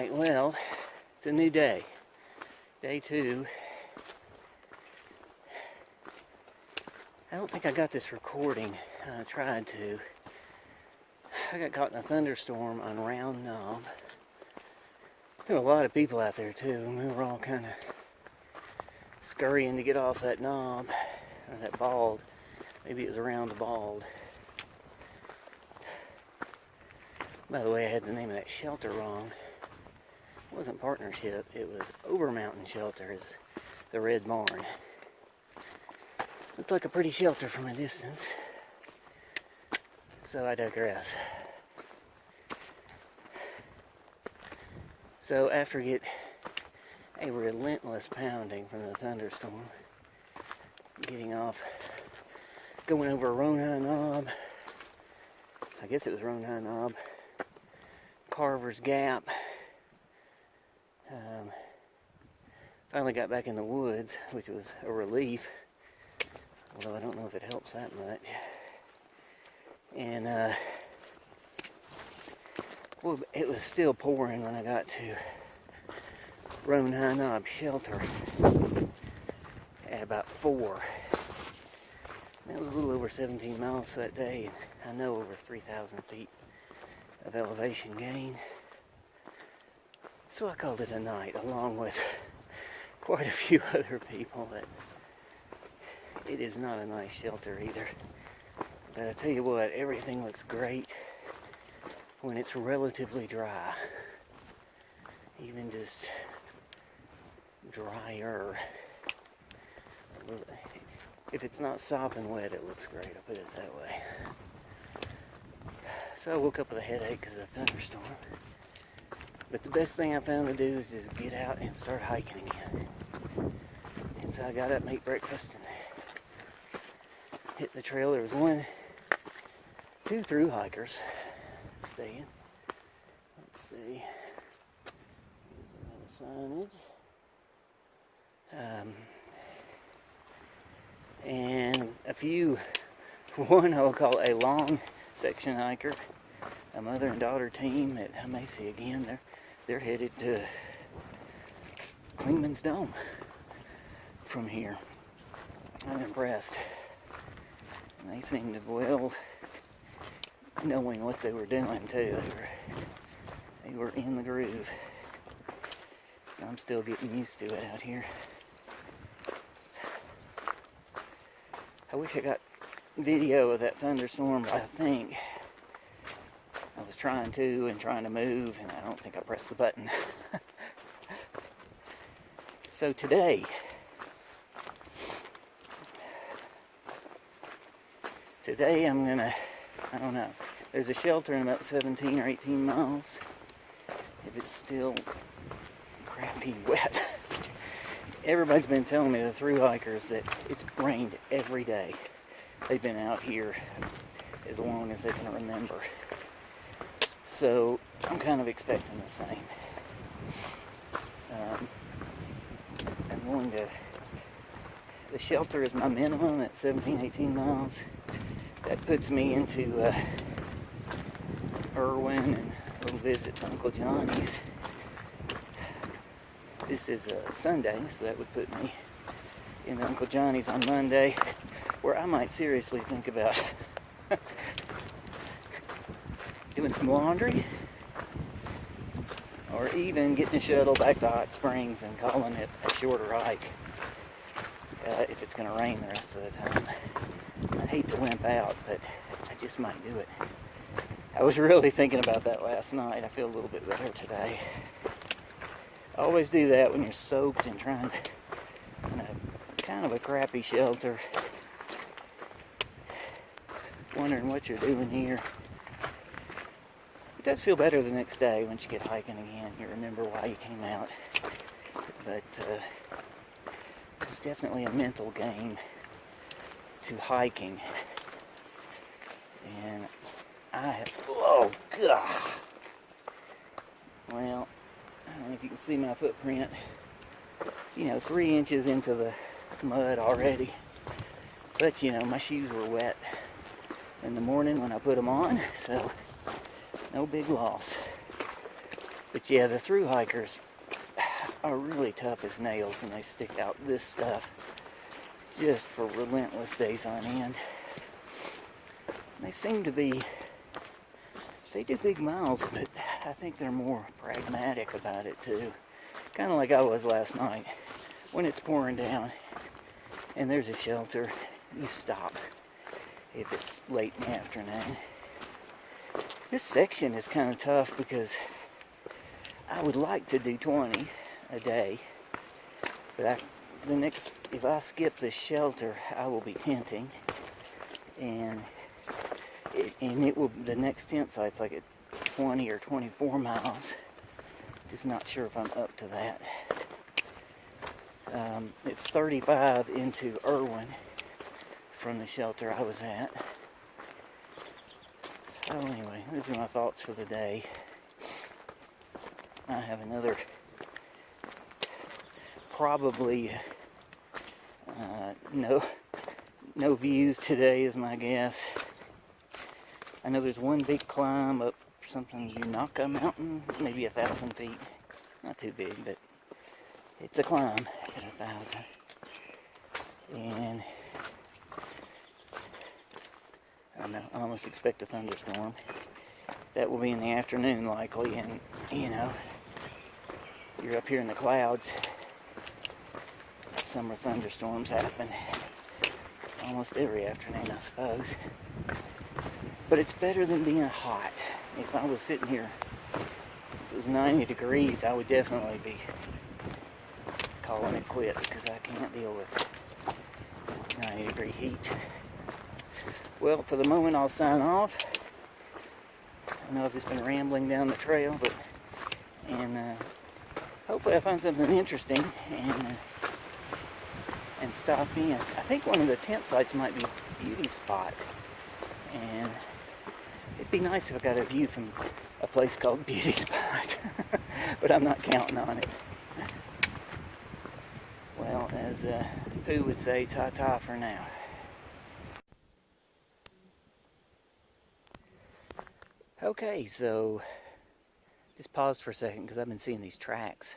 Alright, well, it's a new day. Day 2. I don't think I got this recording. I tried to. I got caught in a thunderstorm on Roan Knob. There were a lot of people out there too, and we were all kind of scurrying to get off that knob, or that bald. Maybe it was around the bald. By the way, I had the name of that shelter wrong. It wasn't Partnership, it was Over Mountain Shelter, is the red barn. Looked like a pretty shelter from a distance. So I digress. So after get a relentless pounding from the thunderstorm, getting off, going over Roan Knob, I guess it was Roan Knob, Carver's Gap, finally got back in the woods, which was a relief, although I don't know if it helps that much. And well, it was still pouring when I got to Roan Knob Shelter at about 4. That was a little over 17 miles that day, and I know over 3,000 feet of elevation gain. So I called it a night, along with quite a few other people. That it is not a nice shelter either. But I tell you what, everything looks great when it's relatively dry. Even just drier. If it's not sopping wet, it looks great, I'll put it that way. So I woke up with a headache because of the thunderstorm. But the best thing I found to do is just get out and start hiking again. And so I got up and ate breakfast and hit the trail. There was 2 through hikers staying. Let's see. Here's another signage. And a few, one I will call a long section hiker, a mother and daughter team that I may see again. They're headed to Clingman's Dome from here. I'm impressed. And they seemed to well knowing what they were doing too. They were in the groove. I'm still getting used to it out here. I wish I got video of that thunderstorm, but I think I was trying to move, and I don't think I pressed the button. So today, I'm gonna, I don't know, there's a shelter in about 17 or 18 miles. If it's still crappy wet. Everybody's been telling me, the through hikers, that it's rained every day. They've been out here as long as they can remember. So I'm kind of expecting the same. I'm going to, the shelter is my minimum at 17, 18 miles. That puts me into Irwin and a little visit to Uncle Johnny's. This is a Sunday, so that would put me in Uncle Johnny's on Monday, where I might seriously think about doing some laundry, or even getting a shuttle back to Hot Springs and calling it a shorter hike, if it's going to rain the rest of the time. I hate to limp out, but I just might do it. I was really thinking about that last night. I feel a little bit better today. I always do that when you're soaked and trying to, in a kind of a crappy shelter, wondering what you're doing here. It does feel better the next day once you get hiking again. You remember why you came out. But it's definitely a mental game to hiking. And I have, oh God. Well, I don't know if you can see my footprint, 3 inches into the mud already. But, my shoes were wet in the morning when I put them on, so no big loss. But yeah, the thru hikers are really tough as nails when they stick out this stuff just for relentless days on end. They seem to be, they do big miles, but I think they're more pragmatic about it too. Kind of like I was last night. When it's pouring down and there's a shelter, you stop if it's late in the afternoon. This section is kind of tough because I would like to do 20 a day, but if I skip this shelter, I will be tenting, and the next tent site's like at 20 or 24 miles. Just not sure if I'm up to that. It's 35 into Irwin from the shelter I was at. So anyway, those are my thoughts for the day. I have another, probably no views today is my guess. I know there's one big climb up something Unaka mountain, maybe 1,000 feet. Not too big, but it's a climb at 1,000. And I don't know, I almost expect a thunderstorm. That will be in the afternoon likely, and you know, you're up here in the clouds. Summer thunderstorms happen almost every afternoon, I suppose. But it's better than being hot. If I was sitting here, if it was 90 degrees, I would definitely be calling it quits because I can't deal with 90-degree heat. Well, for the moment, I'll sign off. I know I've just been rambling down the trail, and hopefully I find something interesting and stop in. I think one of the tent sites might be Beauty Spot, and it'd be nice if I got a view from a place called Beauty Spot, but I'm not counting on it. Well, as Pooh would say, ta-ta for now. Okay, so just paused for a second because I've been seeing these tracks.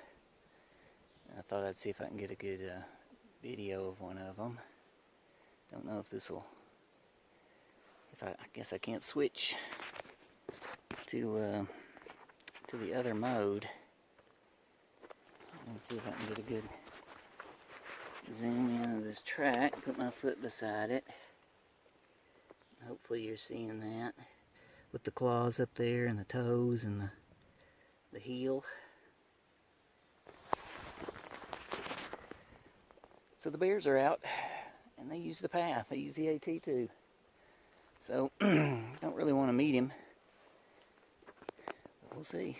I thought I'd see if I can get a good video of one of them. Don't know if this will, I guess I can't switch to the other mode. Let's see if I can get a good zoom in of this track, put my foot beside it. Hopefully you're seeing that with the claws up there and the toes and the heel. So the bears are out and they use the path. They use the AT too. So don't really want to meet him. But we'll see.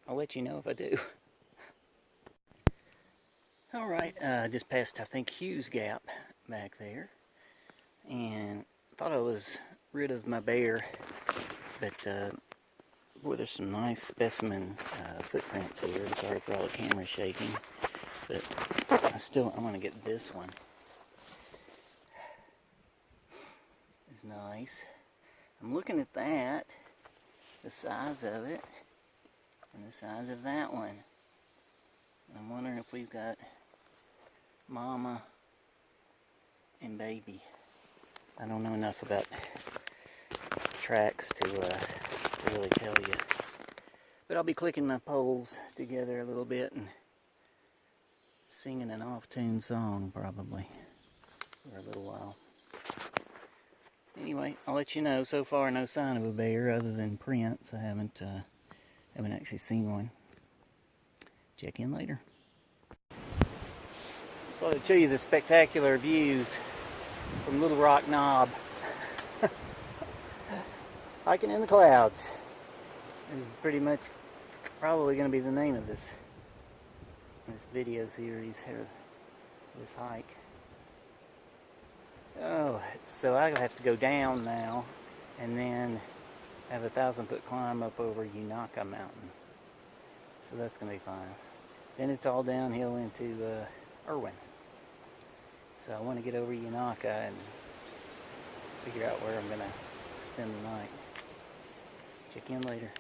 I'll let you know if I do. Alright, just passed I think Hughes Gap back there. And thought I was rid of my bear. But boy, there's some nice specimen footprints here. I'm sorry for all the camera shaking. But I'm going to get this one. It's nice. I'm looking at that, the size of it, and the size of that one. I'm wondering if we've got mama and baby. I don't know enough about tracks to really tell you. But I'll be clicking my poles together a little bit and singing an off-tune song probably for a little while. Anyway, I'll let you know. So far, no sign of a bear other than prints. I haven't actually seen one. Check in later. So I'll show you the spectacular views from Little Rock Knob. Hiking in the clouds is pretty much probably going to be the name of this video series here, this hike. Oh, so I have to go down now and then have a 1,000-foot climb up over Unaka Mountain. So that's going to be fun. Then it's all downhill into Irwin. So I want to get over Unaka and figure out where I'm going to spend the night. Check in later.